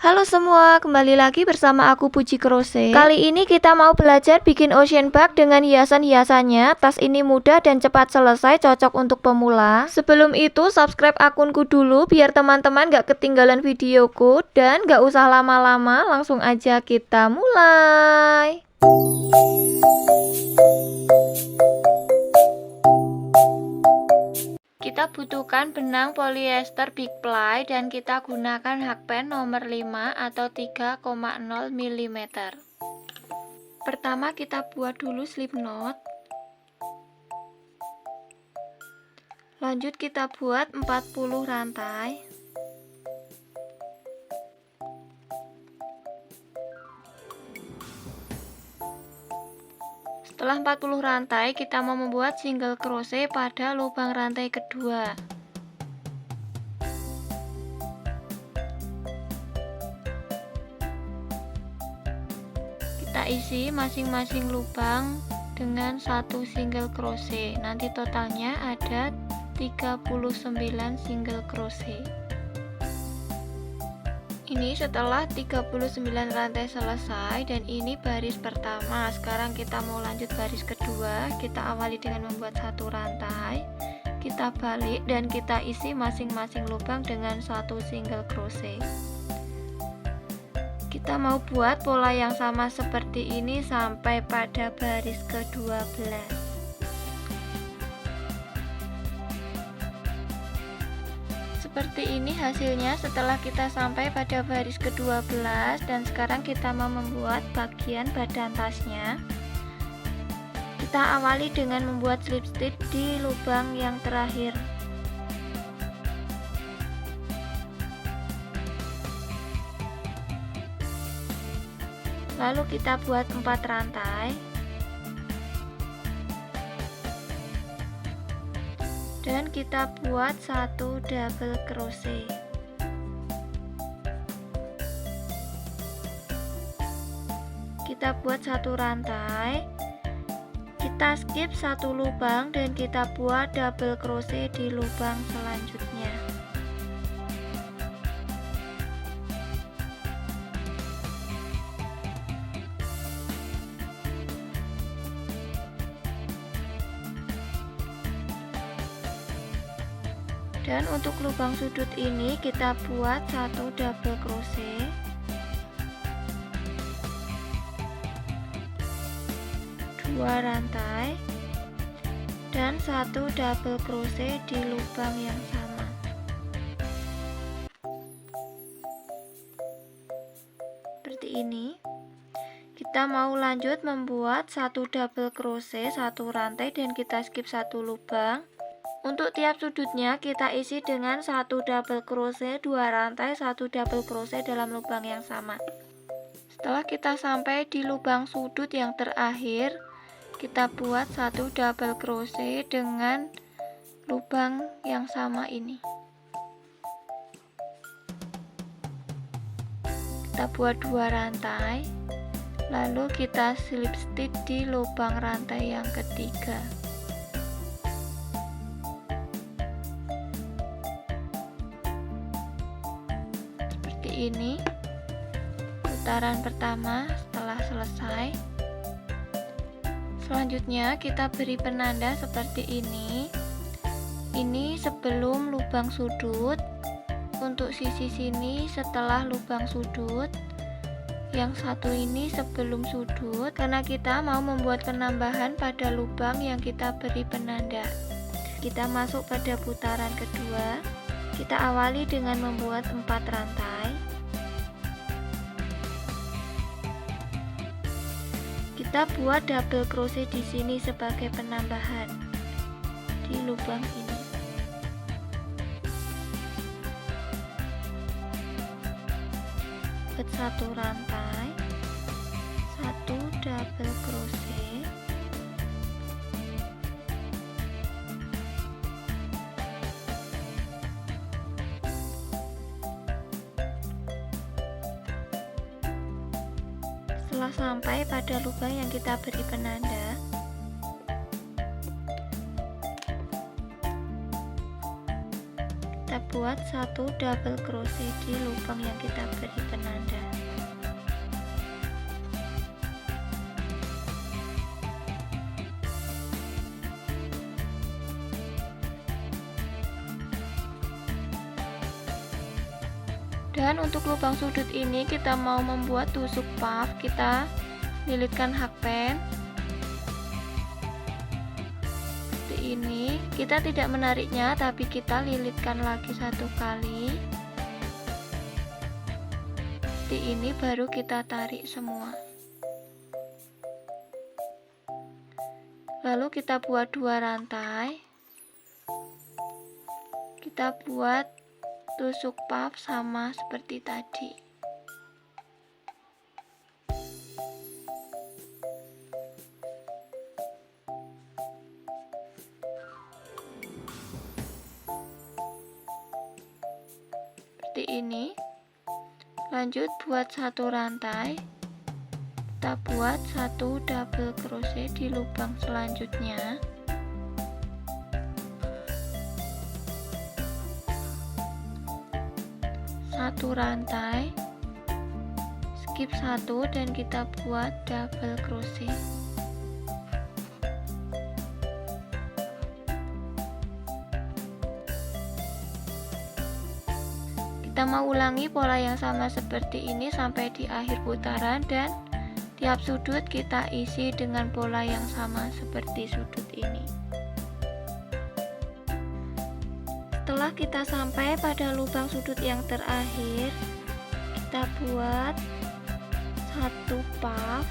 Halo semua, kembali lagi bersama aku Puji Crochet. Kali ini kita mau belajar bikin ocean bag dengan hiasan-hiasannya. Tas ini mudah dan cepat selesai, cocok untuk pemula. Sebelum itu, subscribe akunku dulu biar teman-teman gak ketinggalan videoku. Dan gak usah lama-lama, langsung aja kita mulai. Kita butuhkan benang polyester big ply dan kita gunakan hakpen nomor 5 atau 3,0 mm. Pertama kita buat dulu slip knot. Lanjut kita buat 40 rantai. Setelah 40 rantai, kita mau membuat single crochet pada lubang rantai kedua. Kita isi masing-masing lubang dengan satu single crochet. Nanti totalnya ada 39 single crochet. Ini setelah 39 rantai selesai dan ini baris pertama. Sekarang kita mau lanjut baris kedua. Kita awali dengan membuat satu rantai. Kita balik dan kita isi masing-masing lubang dengan satu single crochet. Kita mau buat pola yang sama seperti ini sampai pada baris ke-12. Seperti ini hasilnya setelah kita sampai pada baris ke-12 dan sekarang kita mau membuat bagian badan tasnya. Kita awali dengan membuat slip stitch di lubang yang terakhir. Lalu kita buat 4 rantai. Dan kita buat satu double crochet. Kita buat satu rantai, kita skip satu lubang dan kita buat double crochet di lubang selanjutnya. Dan untuk lubang sudut ini kita buat satu double crochet, dua rantai dan satu double crochet di lubang yang sama. Seperti ini. Kita mau lanjut membuat satu double crochet, satu rantai dan kita skip satu lubang. Untuk tiap sudutnya kita isi dengan satu double crochet, dua rantai, satu double crochet dalam lubang yang sama. Setelah kita sampai di lubang sudut yang terakhir, kita buat satu double crochet dengan lubang yang sama ini. Kita buat dua rantai, lalu kita slip stitch di lubang rantai yang ketiga. Ini putaran pertama setelah selesai. Selanjutnya kita beri penanda seperti ini. Ini sebelum lubang sudut. Untuk sisi sini setelah lubang sudut. Yang satu ini sebelum sudut, karena kita mau membuat penambahan pada lubang yang kita beri penanda. Kita masuk pada putaran kedua. Kita awali dengan membuat 4 rantai. Kita buat double crochet di sini sebagai penambahan di lubang ini. Buat satu rantai, satu double crochet, setelah sampai pada lubang yang kita beri penanda, kita buat satu double crochet di lubang yang kita beri penanda. Dan untuk lubang sudut ini kita mau membuat tusuk puff, kita lilitkan hakpen seperti ini. Kita tidak menariknya, tapi kita lilitkan lagi satu kali seperti ini, baru kita tarik semua. Lalu kita buat 2 rantai, kita buat tusuk puff sama seperti tadi. Seperti ini. Lanjut buat 1 rantai. Kita buat 1 double crochet di lubang selanjutnya. Satu rantai, skip 1 dan kita buat double crochet. Kita mau ulangi pola yang sama seperti ini sampai di akhir putaran, dan tiap sudut kita isi dengan pola yang sama seperti sudut ini. Setelah kita sampai pada lubang sudut yang terakhir, kita buat 1 puff,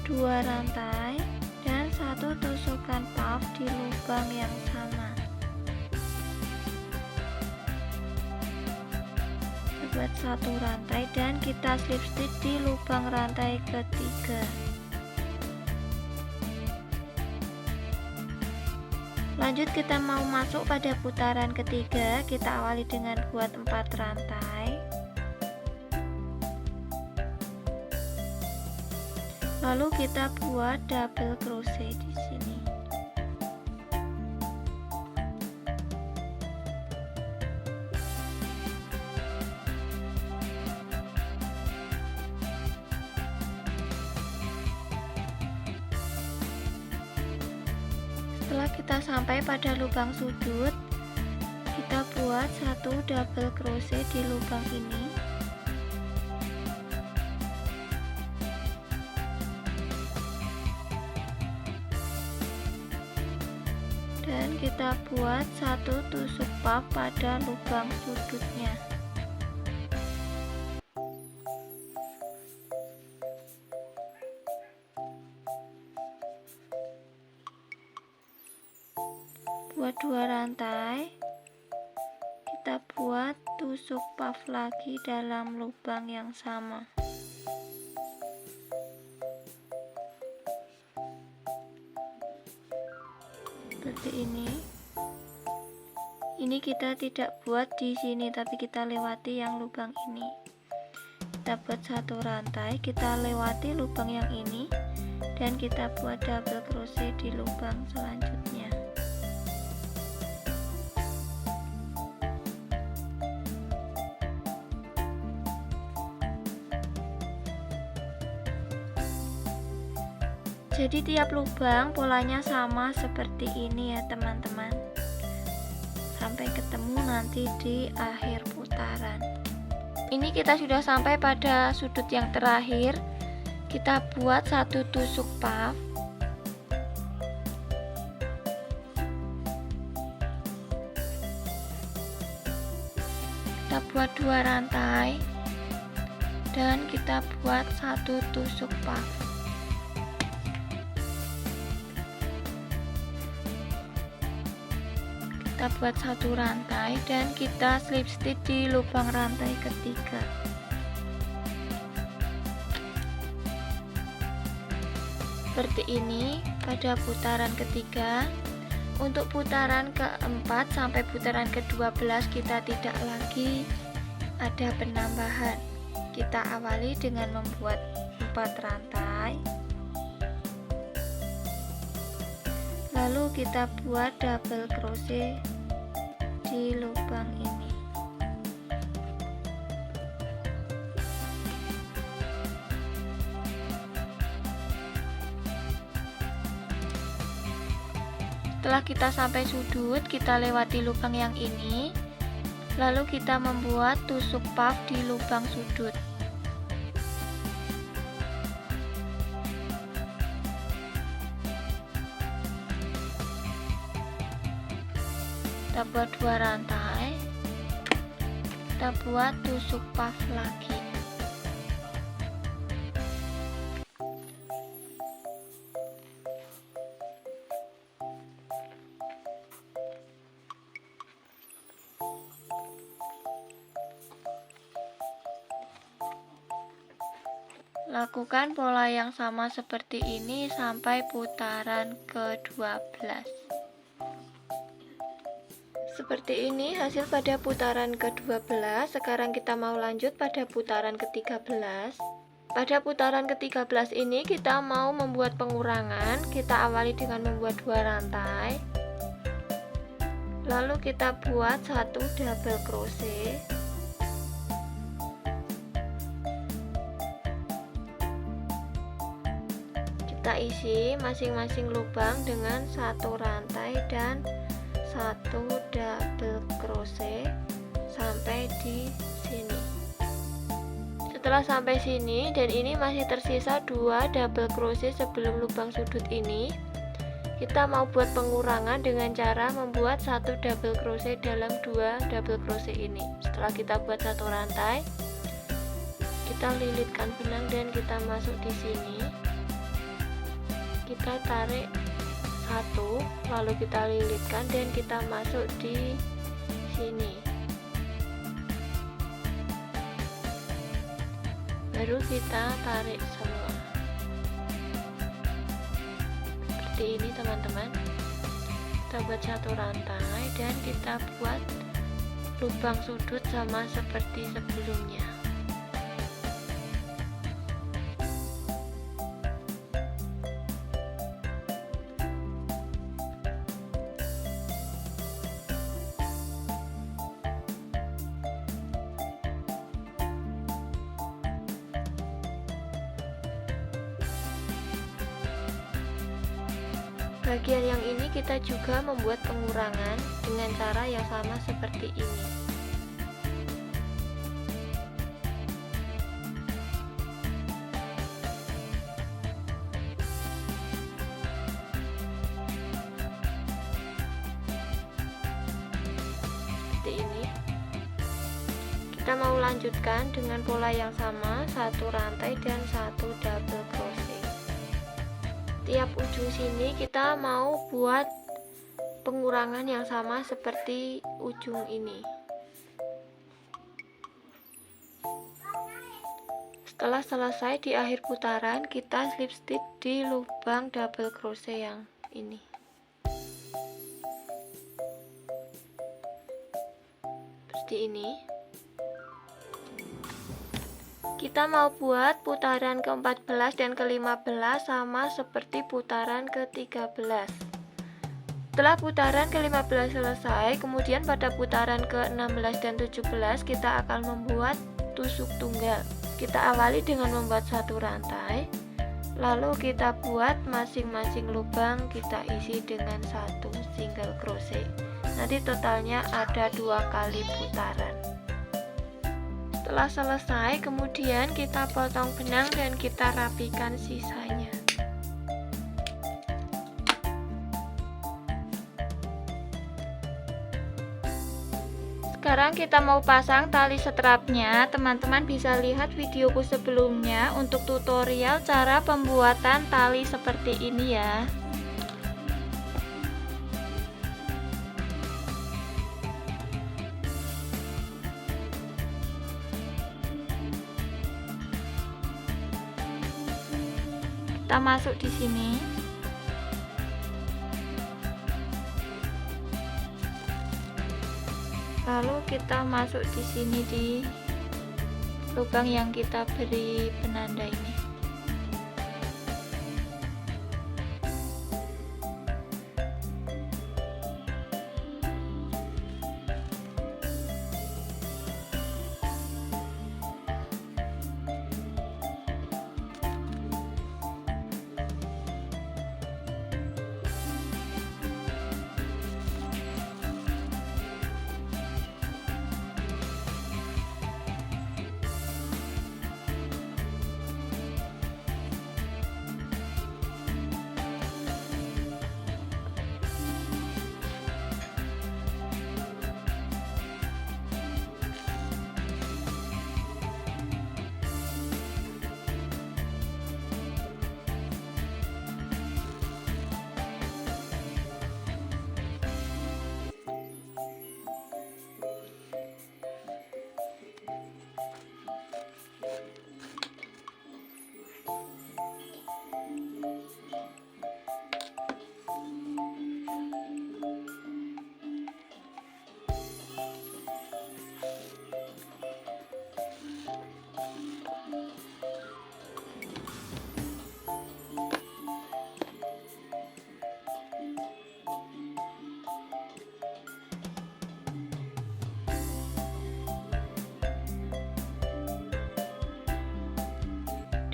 dua rantai, dan 1 tusukan puff di lubang yang sama. Kita buat 1 rantai dan kita slip stitch di lubang rantai ketiga. Lanjut kita mau masuk pada putaran ketiga, kita awali dengan buat 4 rantai. Lalu kita buat double crochet di sini. Setelah kita sampai pada lubang sudut, kita buat 1 double crochet di lubang ini. Dan kita buat 1 tusuk puff pada lubang sudutnya. Buat 2 rantai, kita buat tusuk puff lagi dalam lubang yang sama. Seperti ini. Ini kita tidak buat di sini, tapi kita lewati yang lubang ini. Kita buat 1 rantai, kita lewati lubang yang ini, dan kita buat double crochet di lubang selanjutnya. Jadi tiap lubang polanya sama seperti ini ya teman-teman. Sampai ketemu nanti di akhir putaran. Ini kita sudah sampai pada sudut yang terakhir. Kita buat 1 tusuk puff. Kita buat 2 rantai. Dan kita buat 1 tusuk puff. Kita buat 1 rantai dan kita slip stitch di lubang rantai ketiga. Seperti ini pada putaran ketiga. Untuk putaran keempat sampai putaran ke-12 kita tidak lagi ada penambahan. Kita awali dengan membuat 4 rantai. Lalu kita buat double crochet di lubang ini. Setelah kita sampai sudut, kita lewati lubang yang ini, lalu kita membuat tusuk puff di lubang sudut. Kita buat 2 rantai, kita buat tusuk puff lagi. Lakukan pola yang sama seperti ini sampai putaran ke-12. Seperti ini hasil pada putaran ke-12. Sekarang kita mau lanjut pada putaran ke-13. Pada putaran ke-13 ini kita mau membuat pengurangan. Kita awali dengan membuat 2 rantai. Lalu kita buat 1 double crochet. Kita isi masing-masing lubang dengan 1 rantai dan 1 double crochet sampai di sini. Setelah sampai sini dan ini masih tersisa 2 double crochet sebelum lubang sudut ini, kita mau buat pengurangan dengan cara membuat 1 double crochet dalam 2 double crochet ini. Setelah kita buat 1 rantai, kita lilitkan benang dan kita masuk di sini. Kita tarik 1, lalu kita lilitkan dan kita masuk di sini. Baru kita tarik semua. Seperti ini teman-teman. Kita buat 1 rantai dan kita buat lubang sudut sama seperti sebelumnya. Bagian yang ini kita juga membuat pengurangan dengan cara yang sama seperti ini. Seperti ini. Kita mau lanjutkan dengan pola yang sama, 1 rantai dan 1 double crochet. Tiap ujung sini kita mau buat pengurangan yang sama seperti ujung ini. Setelah selesai di akhir putaran, kita slip stitch di lubang double crochet yang ini. Seperti ini. Kita mau buat putaran ke-14 dan ke-15 sama seperti putaran ke-13. Setelah putaran ke-15 selesai, kemudian pada putaran ke-16 dan 17 kita akan membuat tusuk tunggal. Kita awali dengan membuat 1 rantai, lalu kita buat masing-masing lubang kita isi dengan 1 single crochet. Nanti totalnya ada 2 kali putaran. Setelah selesai, kemudian kita potong benang dan kita rapikan sisanya. Sekarang kita mau pasang tali strapnya. Teman-teman bisa lihat videoku sebelumnya untuk tutorial cara pembuatan tali seperti ini ya. Kita masuk di sini. Lalu kita masuk di sini di lubang yang kita beri penanda ini.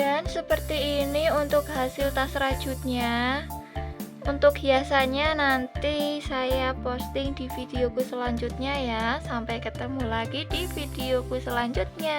Dan seperti ini untuk hasil tas rajutnya. Untuk hiasannya nanti saya posting di videoku selanjutnya ya. Sampai ketemu lagi di videoku selanjutnya.